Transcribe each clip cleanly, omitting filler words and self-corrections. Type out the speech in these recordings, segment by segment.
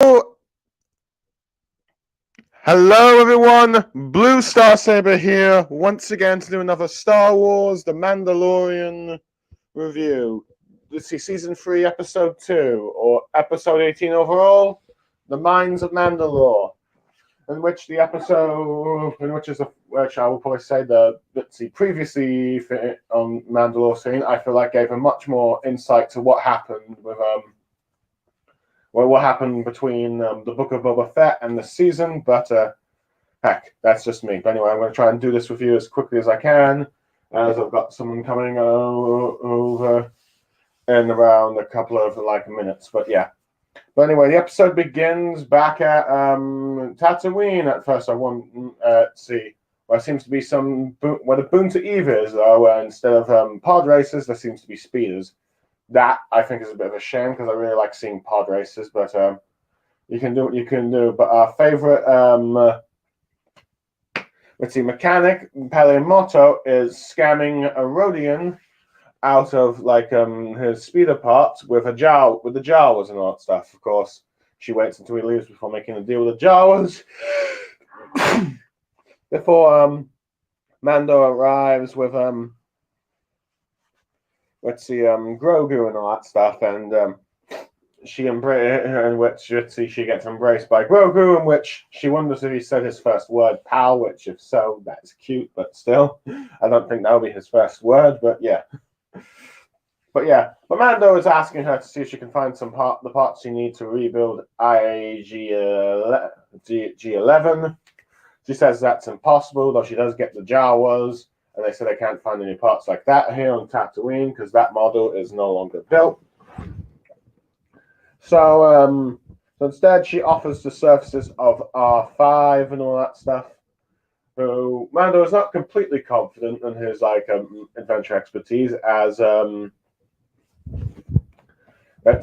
Hello, everyone. Blue Star Saber here once again to do another Star Wars: The Mandalorian review. This is season 3, episode 2, or episode 18 overall, The Mines of Mandalore, in which the episode, which I will probably say previously on Mandalore scene, I feel like gave a much more insight to what happened with what happened between the Book of Boba Fett and the season, but heck, that's just me. But anyway, I'm going to try and do this review as quickly as I can, as I've got someone coming over in around a couple of minutes. But yeah. But anyway, the episode begins back at Tatooine. At first, I want to see where seems to be where the Boonta Eve is, where instead of pod races, there seems to be speeders. That I think is a bit of a shame because I really like seeing pod races, but you can do what you can do. But our favorite, mechanic Paleomoto is scamming a Rodian out of his speeder parts with the Jawas and all that stuff. Of course, she waits until he leaves before making a deal with the Jawas. Before Mando arrives with Grogu and all that stuff, and she gets embraced by Grogu, in which she wonders if he said his first word, pal, which if so, that's cute, but still, I don't think that'll be his first word, but yeah. But Mando is asking her to see if she can find the parts she needs to rebuild G11. She says that's impossible, though she does get the Jawas, and they say they can't find any parts like that here on Tatooine because that model is no longer built. So instead, she offers the surfaces of R5 and all that stuff. So Mando is not completely confident in his adventure expertise, as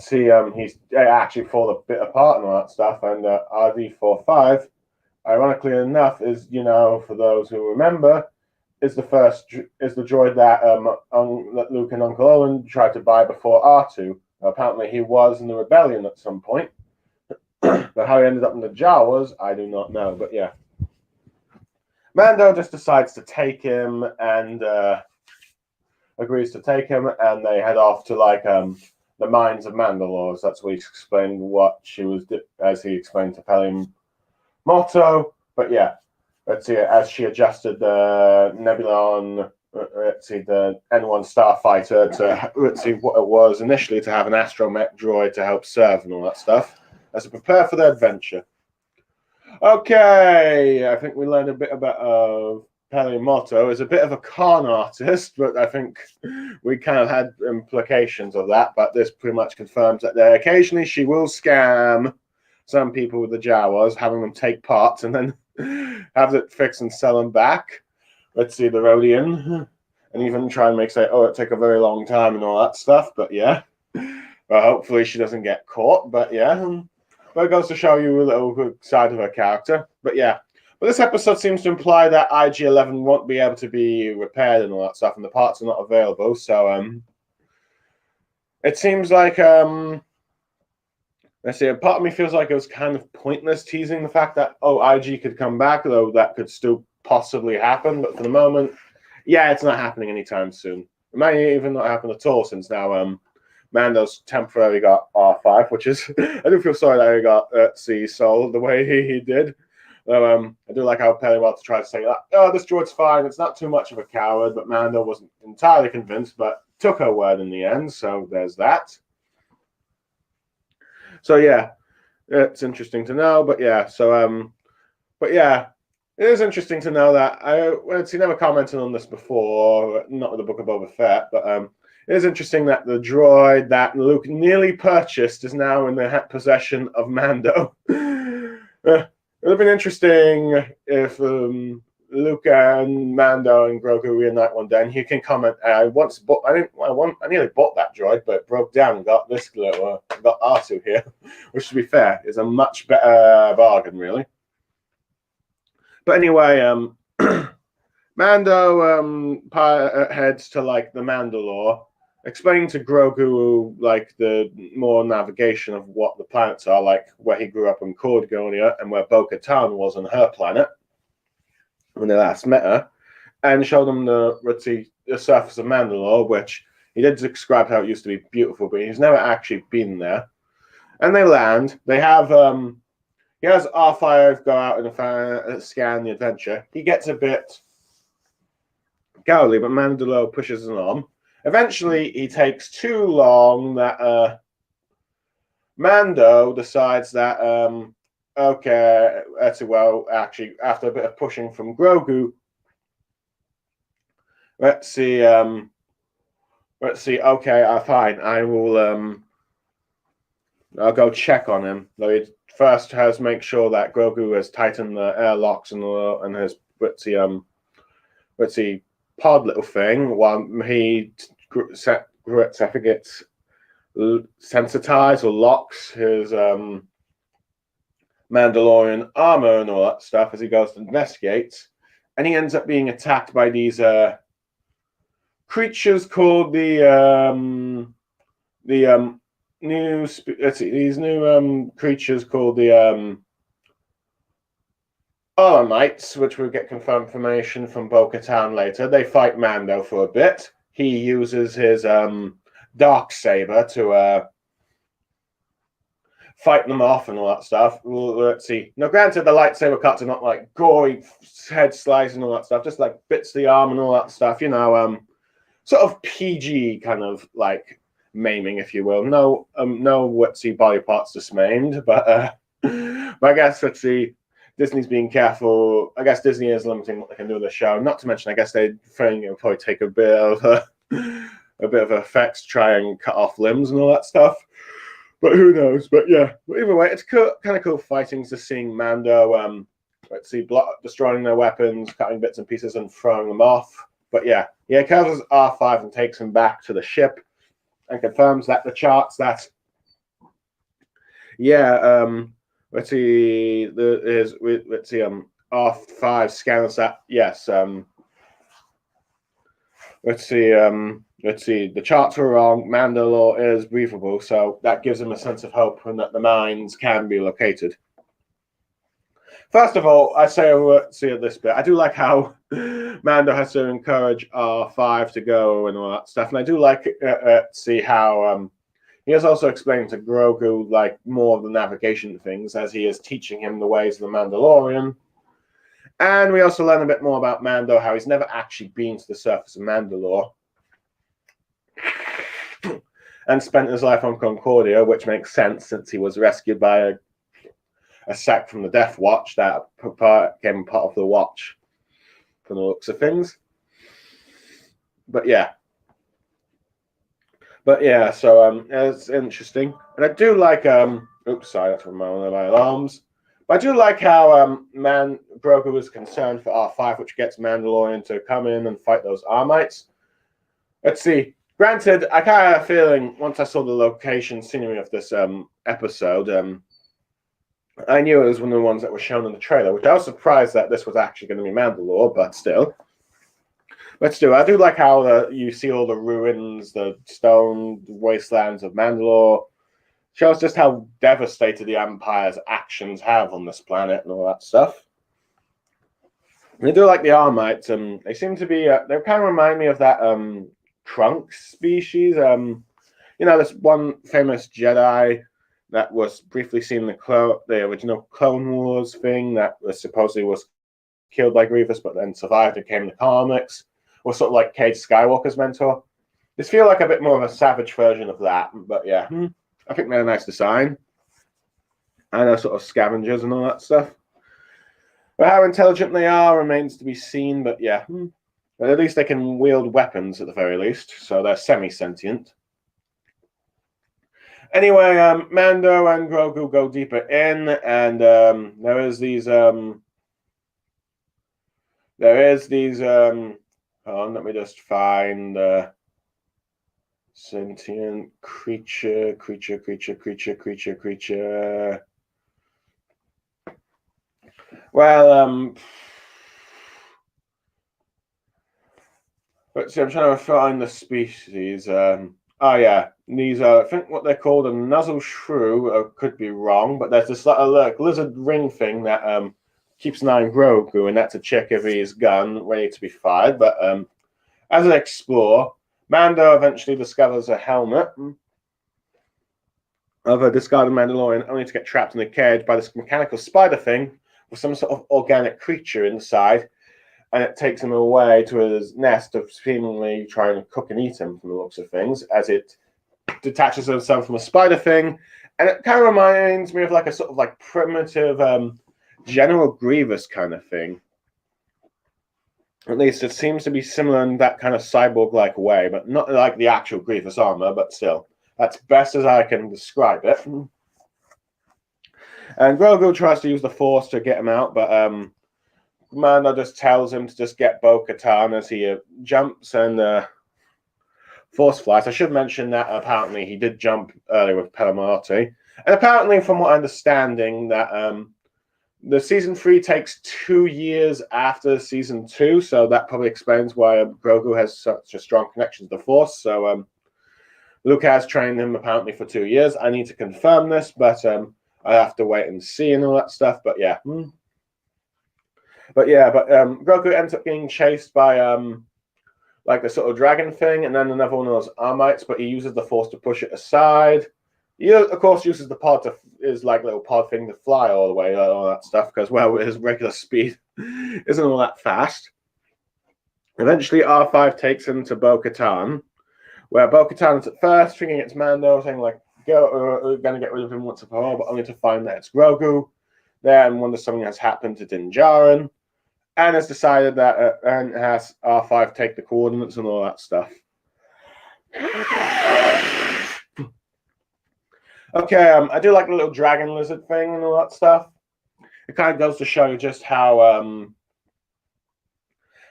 he's actually fallen a bit apart and all that stuff. And RV-45, ironically enough, is for those who remember, is the droid that Luke and Uncle Owen tried to buy before R2. Apparently, he was in the rebellion at some point. But how he ended up in the Jawas, I do not know. But yeah, Mando just decides to take him and agrees to take him, and they head off to the mines of Mandalore. That's what he explained what she was, as he explained to Paleomoto. But yeah. Let's see, as she adjusted the Nebulon, the N1 starfighter to, what it was initially to have an astromech droid to help serve and all that stuff, as to prepare for the adventure. Okay, I think we learned a bit about Paleomoto is a bit of a con artist, but I think we kind of had implications of that, but this pretty much confirms that occasionally she will scam some people with the Jawas, having them take parts and then have it fixed and sell them back. Let's see, the Rodian, and even try and it take a very long time and all that stuff. But yeah, well, hopefully she doesn't get caught. But yeah, but it goes to show you a little good side of her character. But yeah, but this episode seems to imply that IG-11 won't be able to be repaired and all that stuff, and the parts are not available. So it seems like let's see, a part of me feels like it was kind of pointless teasing the fact that, IG could come back, though that could still possibly happen. But for the moment, yeah, it's not happening anytime soon. It might even not happen at all, since now Mando's temporarily got R5, which is, I do feel sorry that he got sold the way he did. I do like how Paleomoto tried to say, this droid's fine, it's not too much of a coward, but Mando wasn't entirely convinced, but took her word in the end, so there's that. So yeah, it's interesting to know, but yeah, it is interesting to know that he never commented on this before, not with the Book of Boba Fett, but it is interesting that the droid that Luke nearly purchased is now in the possession of Mando. It would have been interesting if Luke and Mando and Grogu reunite one day, and he can comment. I nearly bought that droid, but it broke down and got this got R2 here, which, to be fair, is a much better bargain, really. But anyway, Mando heads to the Mandalore, explaining to Grogu like the more navigation of what the planets are, like where he grew up in Cordogonia and where Bo-Katan was on her planet when they last met her, and showed them the surface of Mandalore, which he did describe how it used to be beautiful, but he's never actually been there. And they land. They have he has R5 go out and scan the adventure. He gets a bit cowardly, but Mandalore pushes him on. Eventually, he takes too long that Mando decides that okay, well, actually, after a bit of pushing from Grogu, let's see, okay, fine, I will, I'll go check on him. Though he first has make sure that Grogu has tightened the airlocks and his, pod little thing, while he, I think it's sensitize or locks his Mandalorian armor and all that stuff as he goes to investigate, and he ends up being attacked by these creatures called these new creatures called the Alamites, which we'll get confirmed information from Bo-Katan later. They fight Mando for a bit. He uses his dark saber to fight them off and all that stuff. Let's see. Now, granted, the lightsaber cuts are not like gory head slicing and all that stuff, just like bits of the arm and all that stuff. You know, sort of PG kind of like maiming, if you will. No, body parts dismaimed, but I guess let's see. Disney's being careful. I guess Disney is limiting what they can do with the show. Not to mention, I guess they think it'll probably take a bit of effects to try and cut off limbs and all that stuff. But who knows? But yeah, but either way, it's kind of cool fighting to seeing Mando. Destroying their weapons, cutting bits and pieces, and throwing them off. But yeah, he kills R5 and takes him back to the ship, and confirms that the charts that R5 scans that yes the charts were wrong. Mandalore is breathable, so that gives him a sense of hope and that the mines can be located. First of all, I say at this bit, I do like how Mando has to encourage R5 to go and all that stuff, and I do like see how he is also explaining to Grogu like more of the navigation things as he is teaching him the ways of the Mandalorian. And we also learn a bit more about Mando, how he's never actually been to the surface of Mandalore and spent his life on Concordia, which makes sense since he was rescued by a sect from the Death Watch that became part of the Watch from the looks of things. But yeah, so it's interesting. And I do like oops, sorry, that's from one of my alarms. But I do like how Grogu was concerned for R5, which gets Mandalorian to come in and fight those Armites. Let's see. Granted, I kind of had a feeling once I saw the location scenery of this episode, I knew it was one of the ones that was shown in the trailer, which I was surprised that this was actually going to be Mandalore, but still. Let's do. I do like how you see all the ruins, the stone wastelands of Mandalore. Shows just how devastated the Empire's actions have on this planet and all that stuff. And I do like the Armites. They seem to be. They kind of remind me of that trunk species. This one famous Jedi that was briefly seen in the original Clone Wars thing that supposedly was killed by Grievous, but then survived and came in the comics. Was sort of like Cade Skywalker's mentor. This feels like a bit more of a savage version of that, but yeah. I think they're a nice design. And they're sort of scavengers and all that stuff. But how intelligent they are remains to be seen, but yeah. But at least they can wield weapons at the very least, so they're semi-sentient. Anyway, Mando and Grogu go deeper in, and there is these hold on, let me just find sentient creature. Well, Let's see, I'm trying to find the species. Oh yeah, these are, I think what they're called a nuzzle shrew. Could be wrong, but there's this like lizard ring thing that keeps an eye on Grogu, and that's to check if he's gun ready to be fired. But as an explorer, Mando eventually discovers a helmet of a discarded Mandalorian, only to get trapped in a cage by this mechanical spider thing with some sort of organic creature inside, and it takes him away to his nest of seemingly trying to cook and eat him from the looks of things, as it detaches itself from a spider thing. And it kind of reminds me of like a sort of like primitive General Grievous kind of thing. At least it seems to be similar in that kind of cyborg-like way, but not like the actual Grievous armor, but still. That's best as I can describe it. And Grogu tries to use the Force to get him out, but Mando just tells him to just get Bo-Katan as he jumps and Force flies. I should mention that apparently he did jump earlier with Pelamarti. And apparently, from what I'm understanding, that the season 3 takes 2 years after season 2, so that probably explains why Grogu has such a strong connection to the Force. So Luke has trained him apparently for 2 years. I need to confirm this, but I have to wait and see and all that stuff. But yeah, Grogu ends up getting chased by like the sort of dragon thing, and then another one of those Armites. But he uses the Force to push it aside. He, of course, uses the pod to his like little pod thing to fly all the way, all that stuff, because well, his regular speed isn't all that fast. Eventually, R5 takes him to Bo-Katan, where Bo-Katan is at first thinking it's Mando, saying like, "Go, we're going to get rid of him once and for all," but only to find that it's Grogu. Then wonders something has happened to Din Djarin, and has decided that and has R5 take the coordinates and all that stuff. Okay, I do like the little dragon lizard thing and all that stuff. It kind of goes to show you just how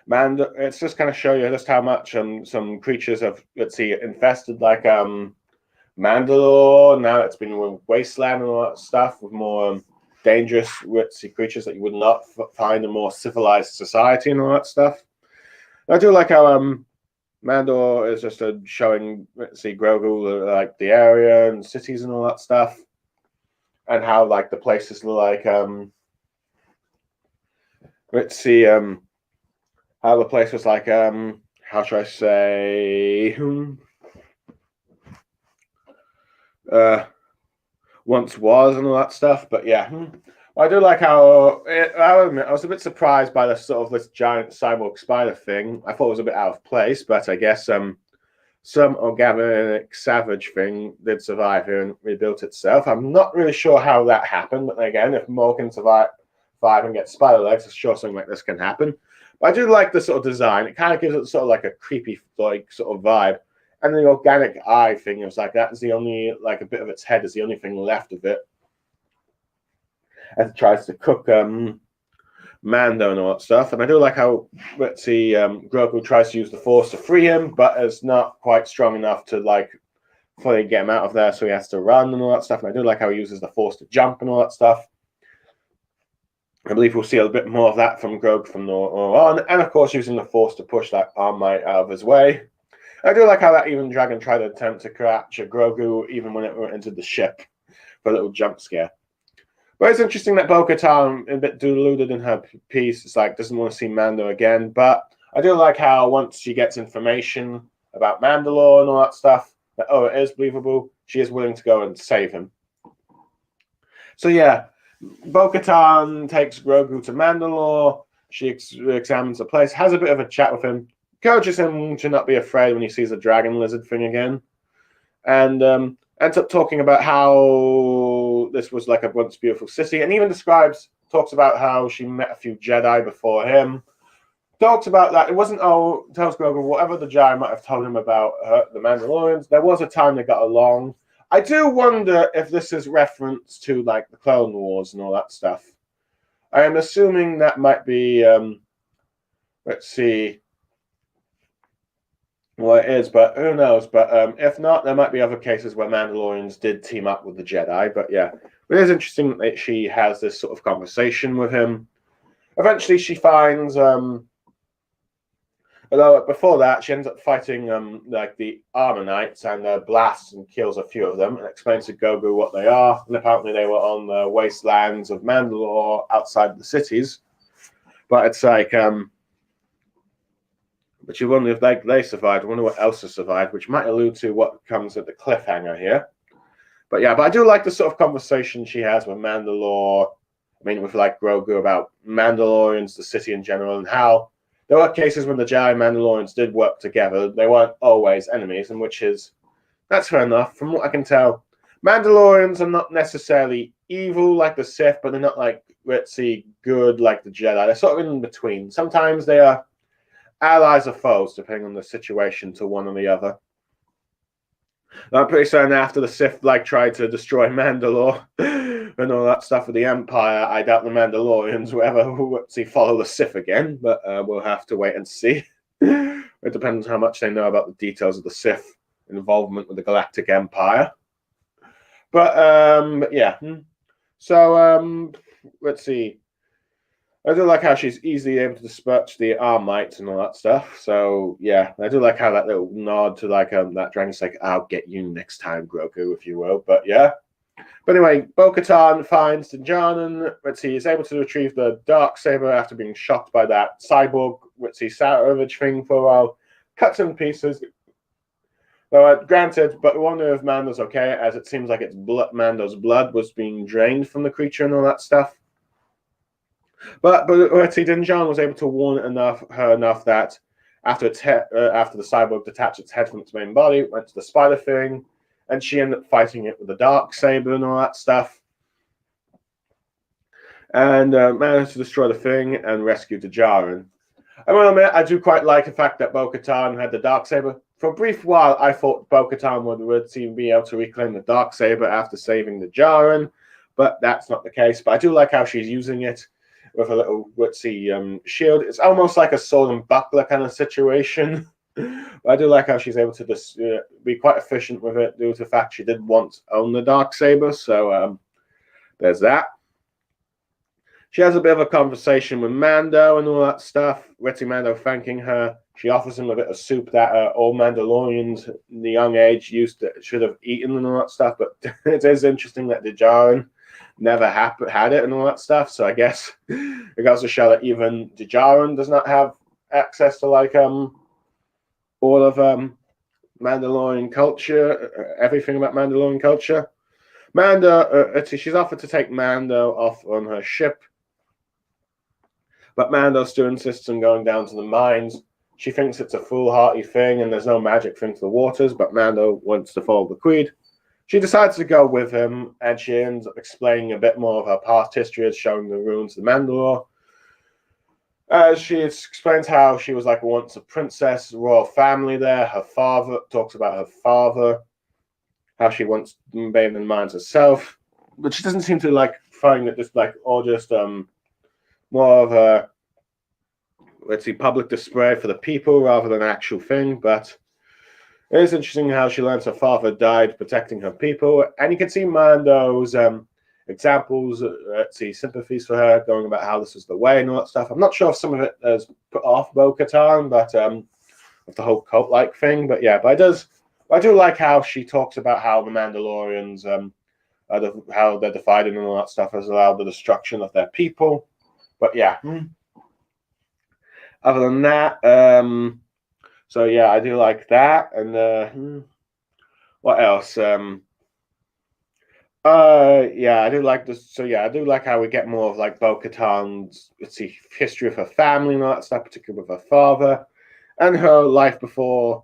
it's just kind of show you just how much some creatures have, let's see, infested like Mandalore. Now it's been a wasteland and all that stuff with more dangerous, let's see, creatures that you would not find in a more civilized society and all that stuff. I do like how Mandalore is just showing, let's see, Grogu like the area and cities and all that stuff, and how like the places look like let's see how the place was like how should I say once was and all that stuff. But yeah, I do like how I admit I was a bit surprised by this giant cyborg spider thing. I thought it was a bit out of place, but I guess some organic savage thing did survive here and rebuilt itself. I'm not really sure how that happened, but again, if more can survive and get spider legs, I'm sure something like this can happen. But I do like the sort of design. It kind of gives it sort of like a creepy like sort of vibe. And the organic eye thing, it was like that is the only, like a bit of its head is the only thing left of it, as it tries to cook Mando and all that stuff. And I do like how, let's see, Grogu tries to use the Force to free him, but is not quite strong enough to like fully get him out of there, so he has to run and all that stuff. And I do like how he uses the Force to jump and all that stuff. I believe we'll see a bit more of that from Grogu from now on, and of course using the Force to push that Armite out of his way. I do like how that even dragon tried to attempt to catch a Grogu even when it entered the ship for a little jump scare. But it's interesting that Bo-Katan, a bit deluded in her piece, it's like doesn't want to see Mando again. But I do like how once she gets information about Mandalore and all that stuff, that oh, it is believable, she is willing to go and save him. So yeah, Bo-Katan takes Grogu to Mandalore. She examines the place, has a bit of a chat with him, encourages him to not be afraid when he sees a dragon lizard thing again, and ends up talking about how this was like a once beautiful city, and even talks about how she met a few Jedi before him. Talks about that. It wasn't, tells Grogu whatever the Jedi might have told him about the Mandalorians, there was a time they got along. I do wonder if this is reference to like the Clone Wars and all that stuff. I am assuming that might be, let's see, well, it is, but who knows? But if not, there might be other cases where Mandalorians did team up with the Jedi. But yeah, it is interesting that she has this sort of conversation with him. Eventually, she finds a Although before that, she ends up fighting like the Armor Knights and blasts and kills a few of them and explains to Grogu what they are. And apparently they were on the wastelands of Mandalore outside the cities. But it's like, but you wonder if they survived. I wonder what else has survived, which might allude to what comes at the cliffhanger here. But yeah, but I do like the sort of conversation she has with Mandalore. I mean, with like Grogu about Mandalorians, the city in general, and how there were cases when the Jedi and Mandalorians did work together. They weren't always enemies, and that's fair enough. From what I can tell, Mandalorians are not necessarily evil like the Sith, but they're not like ritzy good like the Jedi. They're sort of in between. Sometimes they are allies or foes, depending on the situation to one or the other. I'm pretty certain after the Sith tried to destroy Mandalore and all that stuff with the Empire, I doubt the Mandalorians will ever follow the Sith again, but we'll have to wait and see. It depends how much they know about the details of the Sith involvement with the Galactic Empire. But yeah. So let's see. I do like how she's easily able to dispatch the Armites and all that stuff. So yeah, I do like how that little nod to that dragon's like, "I'll get you next time, Grogu," if you will. But yeah. But anyway, Bo-Katan finds Din Djarin. Let's see, he's able to retrieve the Darksaber after being shocked by that cyborg, let's see, salvage thing for a while. Cuts in pieces. Though granted, but we wonder if Mando's okay, as it seems like Mando's blood was being drained from the creature and all that stuff. But let's see, Din Djarin was able to warn her enough that after the cyborg detached its head from its main body, it went to the spider thing, and she ended up fighting it with the Darksaber and all that stuff. And managed to destroy the thing and rescue Din Djarin. I will admit, I do quite like the fact that Bo-Katan had the Darksaber. For a brief while, I thought Bo-Katan would be able to reclaim the Darksaber after saving Din Djarin, but that's not the case. But I do like how she's using it with a little shield. It's almost like a sword and buckler kind of situation. I do like how she's able to be quite efficient with it due to the fact she did once own the Darksaber. So there's that. She has a bit of a conversation with Mando and all that stuff. Letting Mando thanking her. She offers him a bit of soup that all Mandalorians in the young age should have eaten and all that stuff. But it is interesting that Din Djarin never had it and all that stuff. So I guess it goes to show that even Din Djarin does not have access to all of Mandalorian culture, everything about Mandalorian culture. She's offered to take Mando off on her ship, but Mando still insists on going down to the mines. She thinks it's a foolhardy thing and there's no magic thing to the waters, but Mando wants to follow the creed. She decides to go with him, and she ends up explaining a bit more of her past history as showing the ruins of Mandalore. She explains how she was once a princess, royal family there. Her father talks about her father, how she once bathed in mines herself, but she doesn't seem to find it just more of a public display for the people rather than an actual thing. But it is interesting how she learns her father died protecting her people, and you can see Mando's examples, sympathies for her, going about how this is the way and all that stuff. I'm not sure if some of it has put off Bo-Katan, but with the whole cult-like thing. But yeah, but I do like how she talks about how the Mandalorians, how they're divided and all that stuff has allowed the destruction of their people. But yeah, other than that, so yeah, I do like that. And what else? Yeah, I do like this. So yeah, I do like how we get more of Bo-Katan's history of her family and all that stuff, particularly with her father and her life before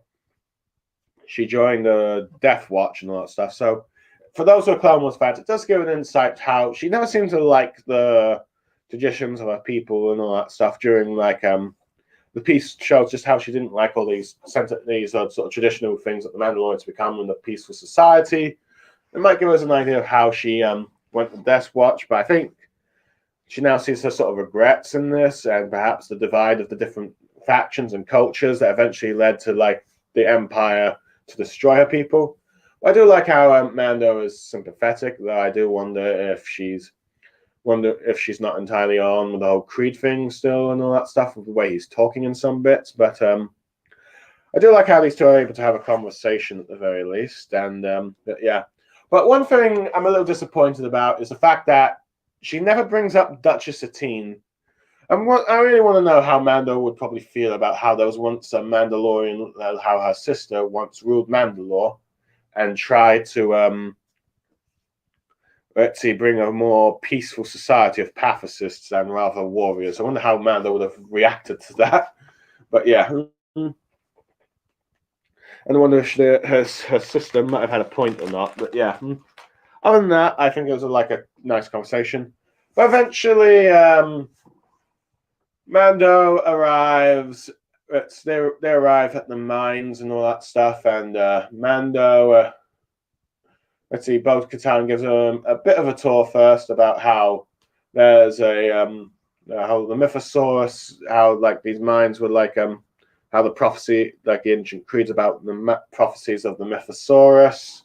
she joined the Death Watch and all that stuff. So for those who are Clone Wars fans, it does give an insight how she never seemed to like the traditions of her people and all that stuff during the piece shows just how she didn't like all these sort of traditional things that the Mandalorians become in the peaceful society. It might give us an idea of how she went to Death Watch, but I think she now sees her sort of regrets in this, and perhaps the divide of the different factions and cultures that eventually led to the Empire to destroy her people. I do like how Mando is sympathetic, though I do wonder if she's not entirely on with the whole creed thing still and all that stuff, with the way he's talking in some bits. But I do like how these two are able to have a conversation at the very least, and yeah. But one thing I'm a little disappointed about is the fact that she never brings up Duchess Satine. I really want to know how Mando would probably feel about how there was once a Mandalorian, how her sister once ruled Mandalore, and tried to let's see, bring a more peaceful society of pacifists and rather warriors. I wonder how Mando would have reacted to that. But yeah. And I wonder if her sister might have had a point or not. But yeah. Other than that, I think it was like a nice conversation. But eventually, Mando arrives. They arrive at the mines and all that stuff. And Mando, let's see, Bo-Katan gives them a bit of a tour first about how there's how the Mythosaurus, how like these mines were like how the prophecy, like the ancient creeds about the prophecies of the Mythosaurus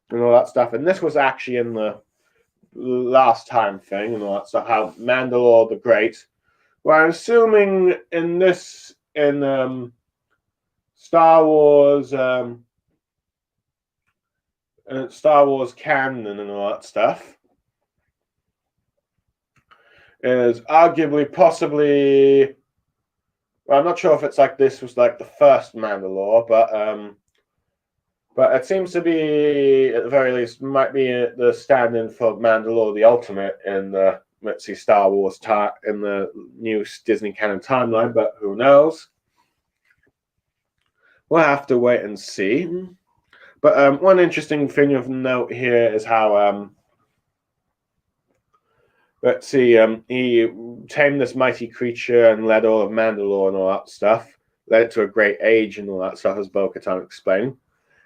and all that stuff. And this was actually in the last time thing and all that stuff, how Mandalore the Great, well, I'm assuming in Star Wars Star Wars canon and all that stuff, is arguably possibly, well, I'm not sure if it's like this was like the first Mandalore, but it seems to be, at the very least, might be the stand-in for Mandalore the Ultimate in the, let's see, Star Wars in the new Disney canon timeline, but who knows? We'll have to wait and see. But one interesting thing of note here is how, let's see, he tamed this mighty creature and led all of Mandalore and all that stuff. Led it to a great age and all that stuff, as Bo-Katan explained.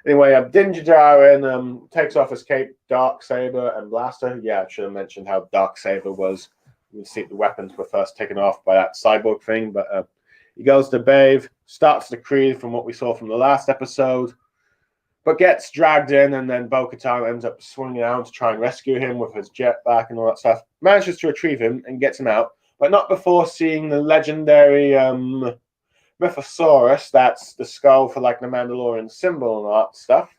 Anyway, Din Djarin takes off his cape, Darksaber, and blaster. Yeah, I should have mentioned how Darksaber was. You see the weapons were first taken off by that cyborg thing, but he goes to bathe, starts the creed from what we saw from the last episode, but gets dragged in, and then Bo-Katan ends up swinging out to try and rescue him with his jetpack and all that stuff. Manages to retrieve him and gets him out, but not before seeing the legendary Mythosaurus, that's the skull for like the Mandalorian symbol and all that stuff.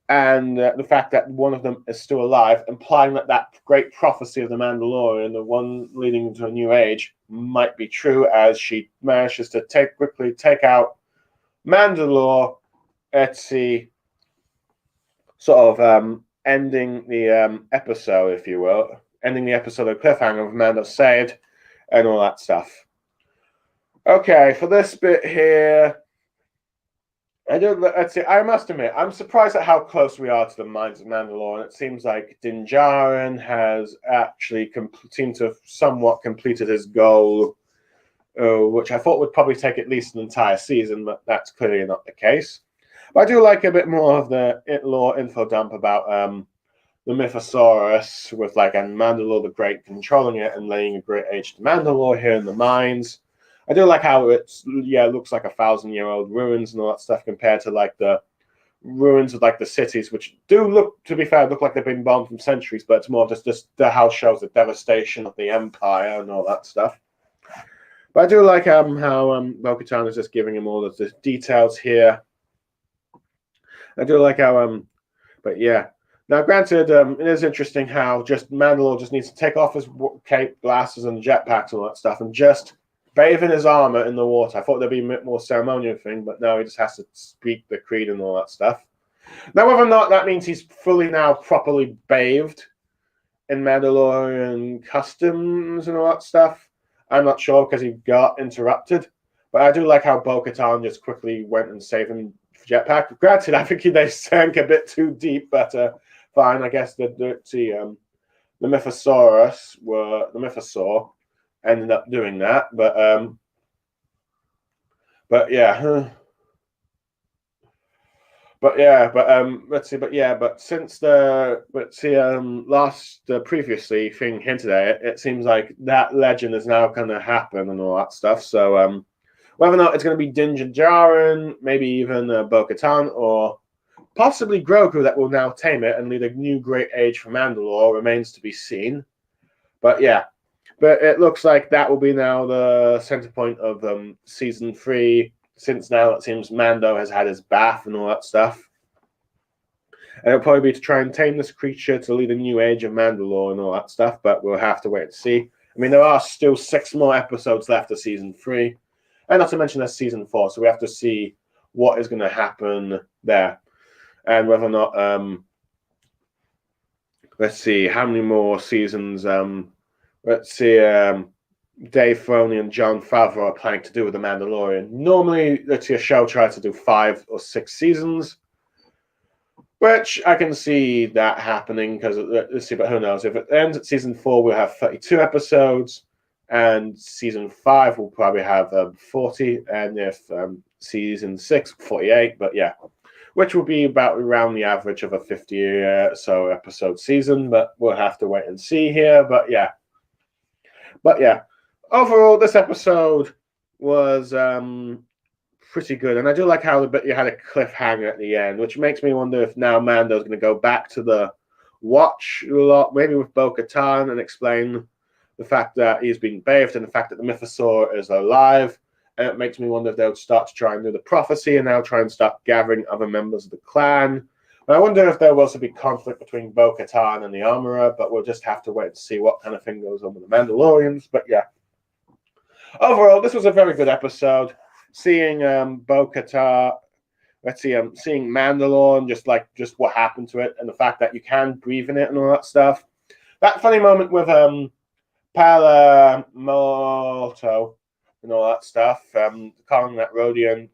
And the fact that one of them is still alive, implying that that great prophecy of the Mandalorian, the one leading to a new age, might be true, as she manages to quickly take out Mandalore. Let's see, sort of ending the episode, if you will, ending the episode of cliffhanger of Mando saved and all that stuff. Okay, for this bit here, let's see, I must admit, I'm surprised at how close we are to the mines of Mandalore, and it seems like Din Djarin has actually seemed to have somewhat completed his goal, which I thought would probably take at least an entire season, but that's clearly not the case. But I do like a bit more of the lore info dump about the Mythosaurus, with like Mandalore the Great controlling it and laying a great age to Mandalore here in the mines. I do like how it looks like 1,000-year-old ruins and all that stuff compared to like the ruins of like the cities, which do look, to be fair, look like they've been bombed from centuries, but it's more just the house shows the devastation of the Empire and all that stuff. But I do like how Bo-Katan is just giving him all of the details here. I do like how but yeah. Now, granted, it is interesting how just Mandalore just needs to take off his cape, glasses, and jetpacks and all that stuff, and just bathe in his armor in the water. I thought there'd be a bit more ceremonial thing, but no, he just has to speak the creed and all that stuff. Now, whether or not that means he's fully now properly bathed in Mandalorian customs and all that stuff, I'm not sure, because he got interrupted. But I do like how Bo-Katan just quickly went and saved him for jetpack. Granted, I think they sank a bit too deep, but fine. I guess the Mythosaur ended up doing that, but yeah. But since the previously thing hinted at it, it seems like that legend is now going to happen and all that stuff. So whether or not it's going to be Din Djarin, maybe even Bo-Katan, or possibly Grogu that will now tame it and lead a new great age for Mandalore remains to be seen. But yeah. But it looks like that will be now the center point of season 3, since now it seems Mando has had his bath and all that stuff. And it'll probably be to try and tame this creature to lead a new age of Mandalore and all that stuff, but we'll have to wait and see. I mean, there are still 6 more episodes left of season 3, and not to mention there's season 4, so we have to see what is going to happen there, and whether or not. Let's see how many more seasons. Let's see. Dave Filoni and Jon Favreau are planning to do with the Mandalorian. Normally, let's see, a show tries to do 5 or 6 seasons. Which I can see that happening because let's see, but who knows? If it ends at season 4, we'll have 32 episodes, and season 5 will probably have 40, and if season 6, 48. But yeah, which will be about around the average of a 50 or so episode season. But we'll have to wait and see here. But yeah, overall, this episode was pretty good, and I do like how you had a cliffhanger at the end, which makes me wonder if now Mando's going to go back to the Watch a lot, maybe with Bo-Katan, and explain the fact that he's been bathed and the fact that the Mythosaur is alive. And it makes me wonder if they'll start to try and do the prophecy and now try and start gathering other members of the clan. But I wonder if there will also be conflict between Bo-Katan and the Armorer, but we'll just have to wait and see what kind of thing goes on with the Mandalorians. But yeah, overall, this was a very good episode. Seeing Bo-Katan, seeing Mandalore and just what happened to it, and the fact that you can breathe in it and all that stuff. That funny moment with Palamoto and all that stuff, calling that Rodian,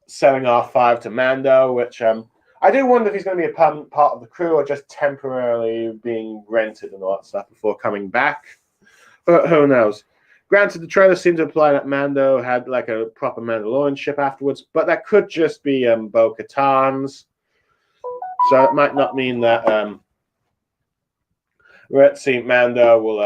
selling R5 to Mando, which I do wonder if he's going to be a permanent part of the crew or just temporarily being rented and all that stuff before coming back. But who knows? Granted, the trailer seemed to imply that Mando had like a proper Mandalorian ship afterwards, but that could just be Bo-Katan's. So it might not mean that let's see, Mando will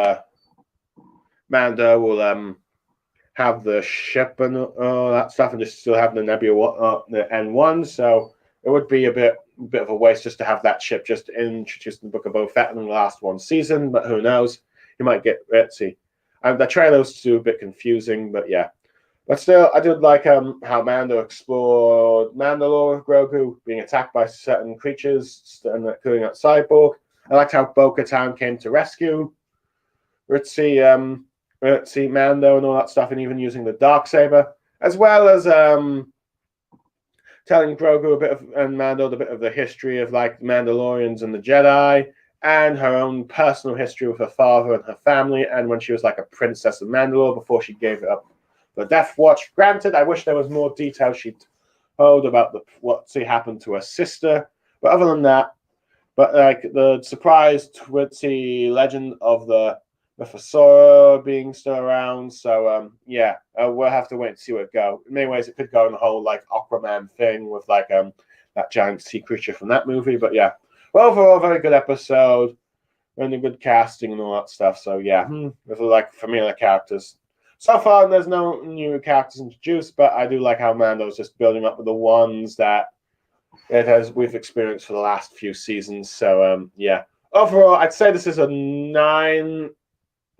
have the ship and all that stuff, and just still have the Nebula, the N1. So it would be a bit of a waste just to have that ship just introduced in the Book of Boba Fett in the last one season. But who knows? You might get. Let's see. The trailer was still a bit confusing, but yeah. But still, I did like how Mando explored Mandalore with Grogu being attacked by certain creatures, including that cyborg. I liked how Bo-Katan came to rescue. Let's see Mando and all that stuff, and even using the Darksaber, as well as telling Grogu and Mando a bit of the history of like Mandalorians and the Jedi, and her own personal history with her father and her family, and when she was like a princess of Mandalore before she gave it up the Death Watch. Granted, I wish there was more detail she'd told about what happened to her sister, but other than that, but like the surprise Twitzy legend of the Mythosaur being still around, so yeah, we'll have to wait and see where it goes. In many ways, it could go in the whole like Aquaman thing with like that giant sea creature from that movie, but yeah. Well, overall, very good episode, really good casting and all that stuff. So yeah, with like familiar characters. So far, there's no new characters introduced, but I do like how Mando's just building up with the ones that we've experienced for the last few seasons. So yeah, overall, I'd say this is a 9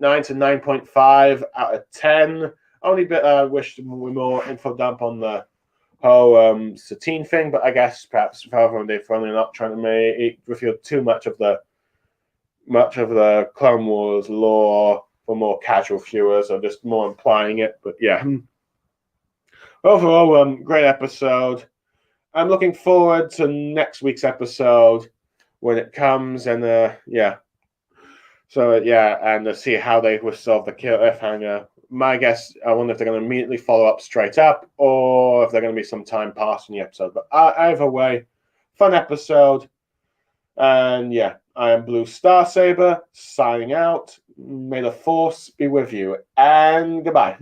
to 9.5 out of 10. Only bit I wish more info dump on the whole Satine thing, but I guess perhaps Favreau and Dave Filoni are not trying to reveal too much of the Clone Wars lore for more casual viewers, or just more implying it. But yeah, overall, great episode. I'm looking forward to next week's episode when it comes, and yeah. So yeah, and to see how they will solve the cliffhanger. My guess, I wonder if they're going to immediately follow up straight up, or if they're going to be some time past in the episode. But either way, fun episode. And yeah, I am Blue Star Saber, signing out. May the Force be with you, and goodbye.